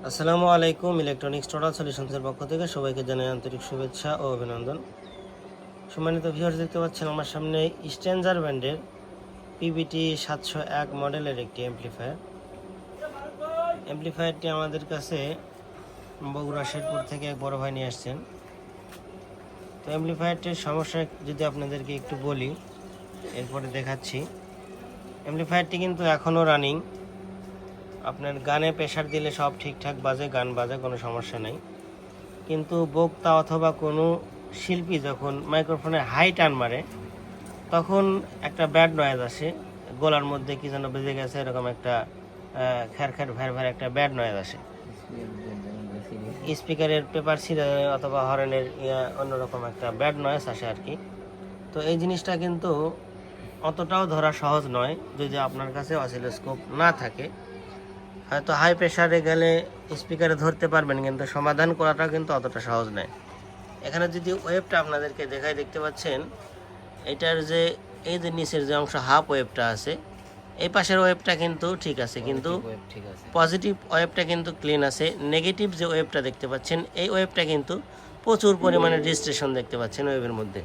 আসসালামু আলাইকুম। Electronics total সলিউশনসের পক্ষ থেকে সবাইকে জানাই আন্তরিক শুভেচ্ছা ও অভিনন্দন। সম্মানিত ভিউয়ার্স, দেখতে পাচ্ছেন আমার সামনে স্ট্রেঞ্জার ব্র্যান্ডের পিবিটি 701 মডেলের একটি অ্যাম্প্লিফায়ারটি আমাদের কাছে বগুড়া শেরপুর থেকে এক বড় ভাই নিয়ে আসছেন। তো অ্যাম্প্লিফায়ারটির সমস্যা যদি আপনাদেরকে একটু বলি, এরপরে দেখাচ্ছি। অ্যাম্প্লিফায়ারটি কিন্তু এখনও রানিং। আপনার গানে প্রেশার দিলে সব ঠিকঠাক বাজে, গান বাজে, কোনো সমস্যা নেই। কিন্তু বক্তা অথবা কোনো শিল্পী যখন মাইক্রোফোনে হাই টান মারে তখন একটা ব্যাড নয়েজ আসে, গলার মধ্যে কি যেন বেজে গেছে এরকম একটা খ্যার খ্যার ভ্যার ভ্যার একটা ব্যাড নয়েজ আসে। স্পিকারের পেপার ছিঁড়ে অথবা হর্নের অন্যরকম একটা ব্যাড নয়েজ আসে আর কি। তো এই জিনিসটা কিন্তু অতটাও ধরা সহজ নয় যদি আপনার কাছে অসিলোস্কোপ না থাকে। হয়তো হাই প্রেশারে গেলে স্পিকারে ধরতে পারবেন, কিন্তু সমাধান করাটা কিন্তু অতটা সহজ নয়। এখানে যদি ওয়েবটা আপনাদেরকে দেখাই, দেখতে পাচ্ছেন এটার যে এই যে নিচের যে অংশ হাফ ওয়েবটা আছে, এই পাশের ওয়েবটা কিন্তু ঠিক আছে, কিন্তু পজিটিভ ওয়েবটা কিন্তু ক্লিন আছে। নেগেটিভ যে ওয়েবটা দেখতে পাচ্ছেন, এই ওয়েবটা কিন্তু প্রচুর পরিমাণে ডিস্ট্রেশন দেখতে পাচ্ছেন ওয়েবের মধ্যে।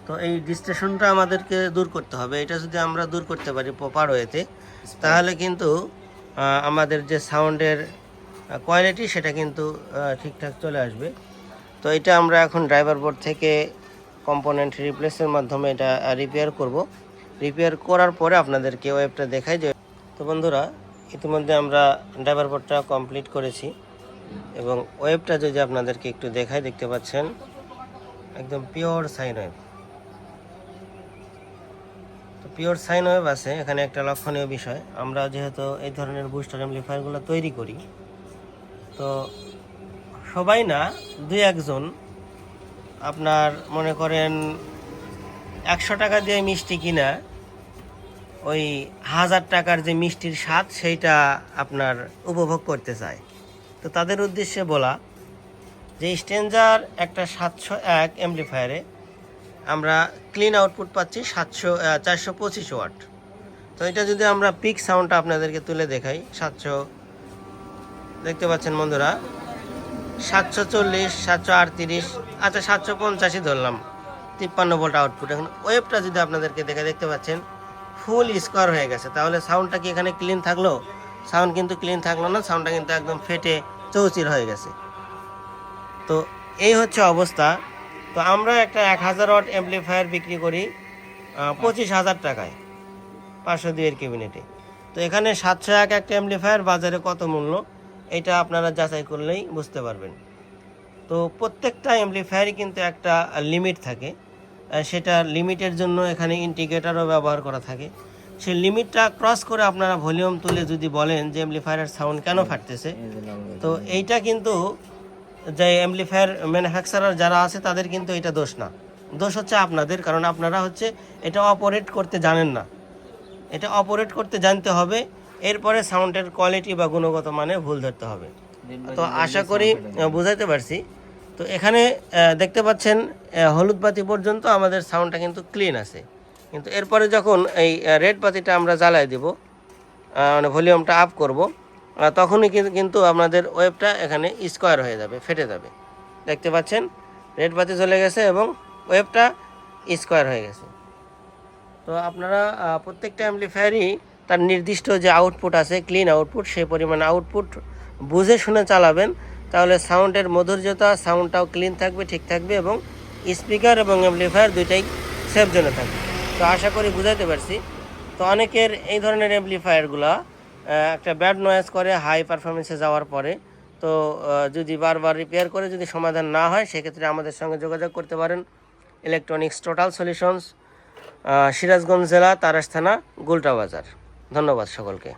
তো এই ডিস্ট্রেশনটা আমাদেরকে দূর করতে হবে। এটা যদি আমরা দূর করতে পারি প্রপার ওয়েতে, তাহলে কিন্তু আমাদের যে সাউন্ডের কোয়ালিটি সেটা কিন্তু ঠিকঠাক চলে আসবে। তো এটা আমরা এখন ড্রাইভার বোর্ড থেকে কম্পোনেন্ট রিপ্লেসের মাধ্যমে এটা রিপেয়ার করব। রিপেয়ার করার পরে আপনাদেরকে ওয়েবটা দেখাই যে। তো বন্ধুরা, ইতিমধ্যে আমরা ড্রাইভার বোর্ডটা কমপ্লিট করেছি এবং ওয়েবটা যদি আপনাদেরকে একটু দেখাই, দেখতে পাচ্ছেন একদম পিওর সাইন ওয়েব। তো পিওর সাইন ওয়েভ আছে। এখানে একটা লক্ষণীয় বিষয়, আমরা যেহেতু এই ধরনের বুস্টার অ্যাম্প্লিফায়ারগুলো তৈরি করি, তো সবাই না, দুই একজন আপনার মনে করেন 100 টাকা দিয়ে মিষ্টি কিনা ওই 1000 টাকার যে মিষ্টির স্বাদ সেইটা আপনার উপভোগ করতে চায়। তো তাদের উদ্দেশ্যে বলা যে স্ট্রেঞ্জার একটা 701 অ্যাম্প্লিফায়ারে আমরা ক্লিন আউটপুট পাচ্ছি 425 ওয়াট। তো এটা যদি আমরা পিক সাউন্ডটা আপনাদেরকে তুলে দেখাই, 700 দেখতে পাচ্ছেন বন্ধুরা, 740, 738, আচ্ছা 750 ধরলাম, 53 ভোল্ট আউটপুট। এখন ওয়েবটা যদি আপনাদেরকে দেখতে পাচ্ছেন ফুল স্কোয়ার হয়ে গেছে। তাহলে সাউন্ডটা কি এখানে ক্লিন থাকলো? সাউন্ড কিন্তু ক্লিন থাকলো না, সাউন্ডটা কিন্তু একদম ফেটে চৌচির হয়ে গেছে। তো এই হচ্ছে অবস্থা। তো আমরা একটা 1000 ওয়াট অ্যাম্প্লিফায়ার বিক্রি করি 25,000 টাকায় 502 এর ক্যাবিনেটে। তো এখানে 701 একটা অ্যাম্প্লিফায়ার বাজারে কত মূল্য, এটা আপনারা যাচাই করলেই বুঝতে পারবেন। তো প্রত্যেকটা অ্যাম্প্লিফায়ারই কিন্তু একটা লিমিট থাকে, সেটা লিমিটের জন্য এখানে ইন্ডিকেটরও ব্যবহার করা থাকে। সেই লিমিটটা ক্রস করে আপনারা ভলিউম তুলে যদি বলেন যে অ্যাম্প্লিফায়ারের সাউন্ড কেন ফাটতেছে, তো এইটা কিন্তু যে অ্যাম্প্লিফায়ার ম্যানুফ্যাকচারার যারা আছে তাদের কিন্তু এটা দোষ না, দোষ হচ্ছে আপনাদের। কারণ আপনারা হচ্ছে এটা অপারেট করতে জানেন না। এটা অপারেট করতে জানতে হবে, এরপরে সাউন্ডের কোয়ালিটি বা গুণগত মানে ভুল ধরতে হবে। তো আশা করি বুঝাইতে পারছি। তো এখানে দেখতে পাচ্ছেন হলুদ বাতি পর্যন্ত আমাদের সাউন্ডটা কিন্তু ক্লিন আছে, কিন্তু এরপরে যখন এই রেড বাতিটা আমরা জ্বালাই দেব, মানে ভলিউমটা আপ করব, তখনই কিন্তু আমাদের ওয়েবটা এখানে স্কোয়ার হয়ে যাবে, ফেটে যাবে। দেখতে পাচ্ছেন রেড বাতি চলে গেছে এবং ওয়েবটা স্কোয়ার হয়ে গেছে। তো আপনারা প্রত্যেকটা অ্যাম্প্লিফায়ারই তার নির্দিষ্ট যে আউটপুট আছে, ক্লিন আউটপুট, সেই পরিমাণ আউটপুট বুঝে শুনে চালাবেন। তাহলে সাউন্ডের মধুর্যতা, সাউন্ডটাও ক্লিন থাকবে, ঠিক থাকবে এবং স্পিকার এবং অ্যাম্প্লিফায়ার দুইটাই সেফ জোনে থাকবে। তো আশা করি বুঝাইতে পারছি। তো অনেকের এই ধরনের অ্যাম্প্লিফায়ারগুলো একটা ব্যাড নয়েজ করে হাই পারফরমেন্সে যাওয়ার পরে। তো যদি বারবার রিপেয়ার করে যদি সমাধান না হয়, সেক্ষেত্রে আমাদের সঙ্গে যোগাযোগ করতে পারেন। ইলেকট্রনিক্স টোটাল সলিউশনস, সিরাজগঞ্জ জেলা, তারাস থানা, গুলটা বাজার। ধন্যবাদ সকলকে।